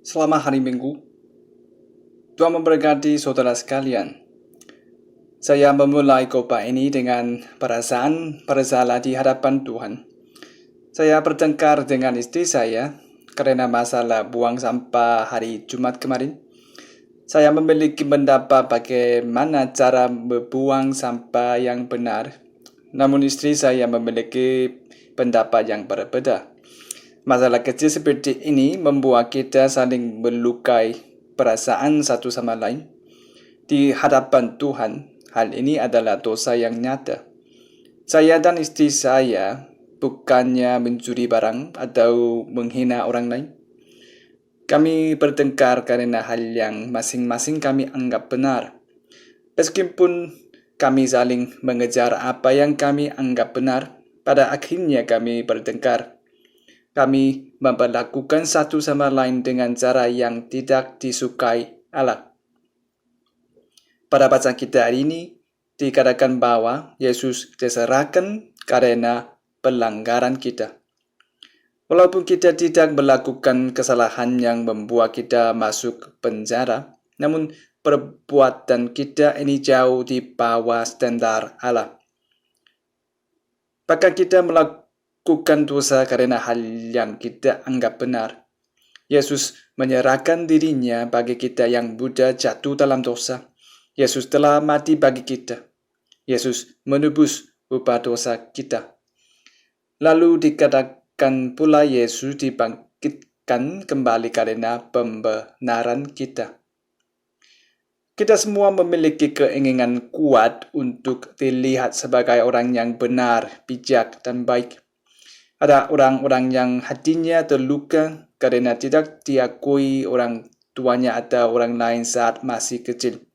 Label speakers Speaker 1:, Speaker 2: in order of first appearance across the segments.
Speaker 1: Selamat hari Minggu. Tuhan memberkati saudara sekalian. Saya memulai khotbah ini dengan perasaan bersalah di hadapan Tuhan. Saya bertengkar dengan istri saya karena masalah buang sampah hari Jumat kemarin. Saya memiliki pendapat bagaimana cara membuang sampah yang benar. Namun istri saya memiliki pendapat yang berbeda. Masalah kecil seperti ini membuat kita saling melukai perasaan satu sama lain. Di hadapan Tuhan, hal ini adalah dosa yang nyata. Saya dan istri saya bukannya mencuri barang atau menghina orang lain. Kami bertengkar karena hal yang masing-masing kami anggap benar. Meskipun kami saling mengejar apa yang kami anggap benar, pada akhirnya kami bertengkar. Kami memperlakukan satu sama lain dengan cara yang tidak disukai Allah. Pada bacaan kita hari ini, dikatakan bahwa Yesus diserahkan karena pelanggaran kita. Walaupun kita tidak melakukan kesalahan yang membuat kita masuk penjara, namun perbuatan kita ini jauh di bawah standar Allah. Bahkan kita melakukan dosa karena hal yang kita anggap benar. Yesus menyerahkan dirinya bagi kita yang mudah jatuh dalam dosa. Yesus telah mati bagi kita. Yesus menebus upah dosa kita. Lalu dikatakan pula Yesus dibangkitkan kembali karena pembenaran kita. Kita semua memiliki keinginan kuat untuk dilihat sebagai orang yang benar, bijak, dan baik. Ada orang-orang yang hatinya terluka karena tidak diakui orang tuanya atau orang lain saat masih kecil.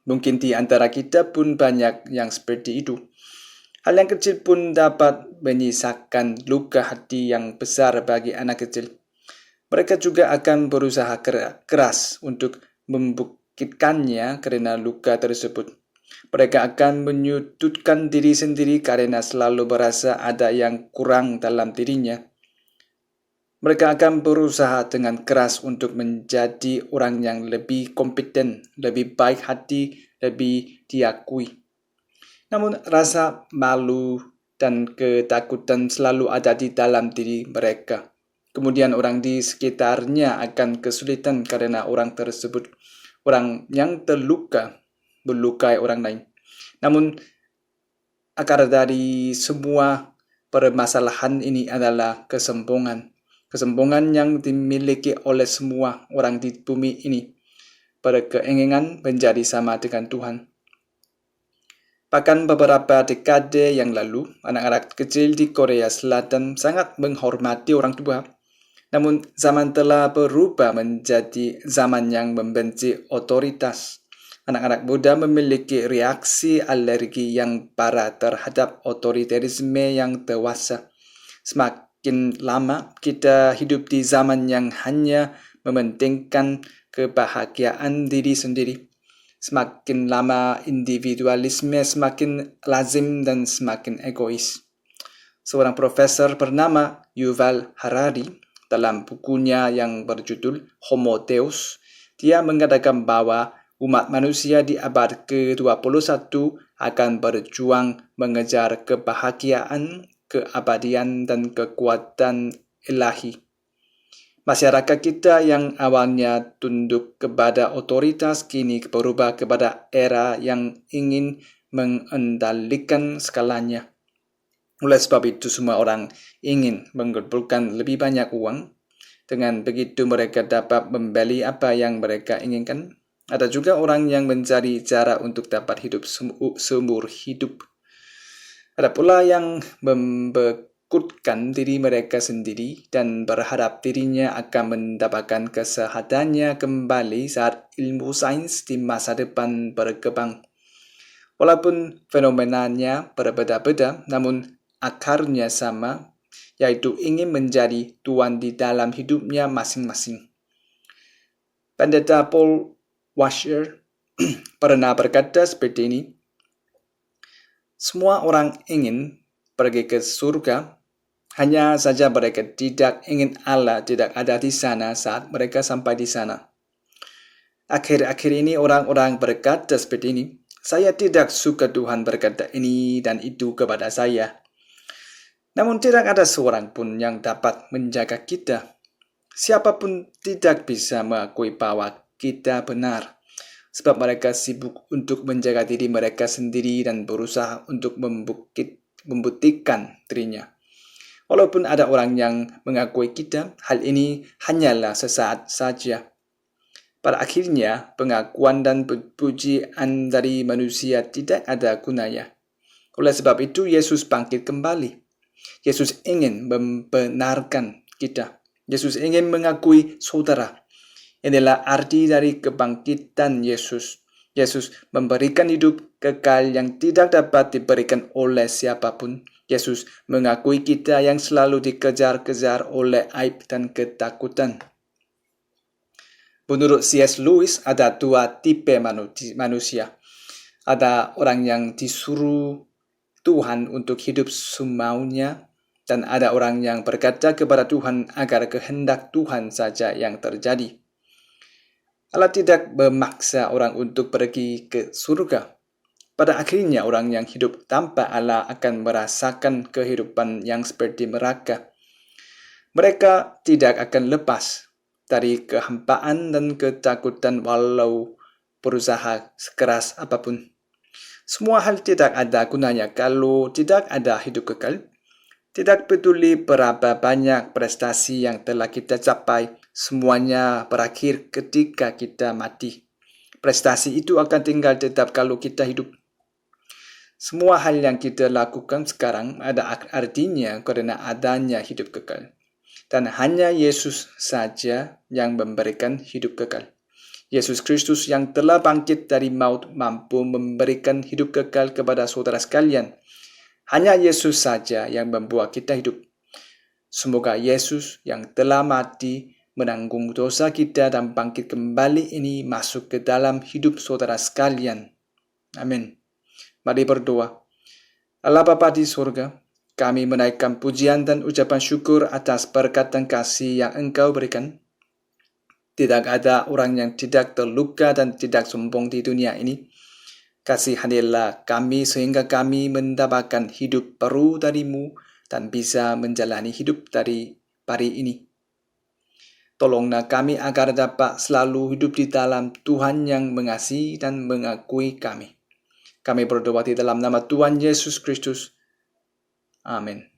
Speaker 1: Mungkin di antara kita pun banyak yang seperti itu. Hal yang kecil pun dapat menyisakan luka hati yang besar bagi anak kecil. Mereka juga akan berusaha keras untuk membuktikannya karena luka tersebut. Mereka akan menyudutkan diri sendiri karena selalu merasa ada yang kurang dalam dirinya. Mereka akan berusaha dengan keras untuk menjadi orang yang lebih kompeten, lebih baik hati, lebih diakui. Namun rasa malu dan ketakutan selalu ada di dalam diri mereka. Kemudian orang di sekitarnya akan kesulitan karena orang tersebut, orang yang terluka, melukai orang lain. Namun akar dari semua permasalahan ini adalah kesombongan. Kesombongan yang dimiliki oleh semua orang di bumi ini, berkeinginan menjadi sama dengan Tuhan. Bahkan beberapa dekade yang lalu, anak-anak kecil di Korea Selatan sangat menghormati orang tua. Namun zaman telah berubah menjadi zaman yang membenci otoritas. Anak-anak muda memiliki reaksi alergi yang parah terhadap otoritarisme yang dewasa. Semakin lama kita hidup di zaman yang hanya mementingkan kebahagiaan diri sendiri. Semakin lama individualisme semakin lazim dan semakin egois. Seorang profesor bernama Yuval Harari dalam bukunya yang berjudul Homo Deus, dia mengatakan bahwa umat manusia di abad ke-21 akan berjuang mengejar kebahagiaan, keabadian, dan kekuatan ilahi. Masyarakat kita yang awalnya tunduk kepada otoritas kini berubah kepada era yang ingin mengendalikan skalanya. Oleh sebab itu semua orang ingin mengumpulkan lebih banyak uang. Dengan begitu mereka dapat membeli apa yang mereka inginkan. Ada juga orang yang mencari cara untuk dapat hidup seumur hidup. Ada pula yang membekutkan diri mereka sendiri dan berharap dirinya akan mendapatkan kesehatannya kembali saat ilmu sains di masa depan berkembang. Walaupun fenomenanya berbeda-beda, namun akarnya sama, yaitu ingin menjadi tuan di dalam hidupnya masing-masing. Pendeta Paul Washer pernah berkata seperti ini, semua orang ingin pergi ke surga, Hanya saja mereka tidak ingin Allah tidak ada di sana saat mereka sampai di sana. Akhir-akhir ini orang-orang berkata seperti ini, saya tidak suka Tuhan berkata ini dan itu kepada saya. Namun tidak ada seorang pun yang dapat menjaga kita. Siapapun tidak bisa mengakui bahwa kita benar. Sebab mereka sibuk untuk menjaga diri mereka sendiri dan berusaha untuk membuktikan dirinya. Walaupun ada orang yang mengakui kita, hal ini hanyalah sesaat saja. Pada akhirnya, pengakuan dan pujian dari manusia tidak ada gunanya. Oleh sebab itu, Yesus bangkit kembali. Yesus ingin membenarkan kita. Yesus ingin mengakui saudara. Inilah arti dari kebangkitan Yesus. Yesus memberikan hidup kekal yang tidak dapat diberikan oleh siapapun. Yesus mengakui kita yang selalu dikejar-kejar oleh aib dan ketakutan. Menurut C.S. Lewis, ada dua tipe manusia. Ada orang yang disuruh Tuhan untuk hidup semaunya, dan ada orang yang berkata kepada Tuhan agar kehendak Tuhan saja yang terjadi. Allah tidak memaksa orang untuk pergi ke surga. Pada akhirnya orang yang hidup tanpa Allah akan merasakan kehidupan yang seperti neraka. Mereka tidak akan lepas dari kehampaan dan ketakutan walau berusaha sekeras apapun. Semua hal tidak ada gunanya kalau tidak ada hidup kekal. Tidak peduli berapa banyak prestasi yang telah kita capai, semuanya berakhir ketika kita mati. Prestasi itu akan tinggal tetap kalau kita hidup. Semua hal yang kita lakukan sekarang ada artinya karena adanya hidup kekal. Dan hanya Yesus saja yang memberikan hidup kekal. Yesus Kristus yang telah bangkit dari maut mampu memberikan hidup kekal kepada saudara sekalian. Hanya Yesus saja yang membuat kita hidup. Semoga Yesus yang telah mati menanggung dosa kita dan bangkit kembali ini masuk ke dalam hidup saudara sekalian. Amin. Mari berdoa. Allah Bapa di surga, kami menaikkan pujian dan ucapan syukur atas berkat dan kasih yang Engkau berikan. Tidak ada orang yang tidak terluka dan tidak sombong di dunia ini. Kasihanilah kami sehingga kami mendapatkan hidup baru dari-Mu dan bisa menjalani hidup dari hari ini. Tolonglah kami agar dapat selalu hidup di dalam Tuhan yang mengasihi dan mengakui kami. Kami berdoa di dalam nama Tuhan Yesus Kristus. Amin.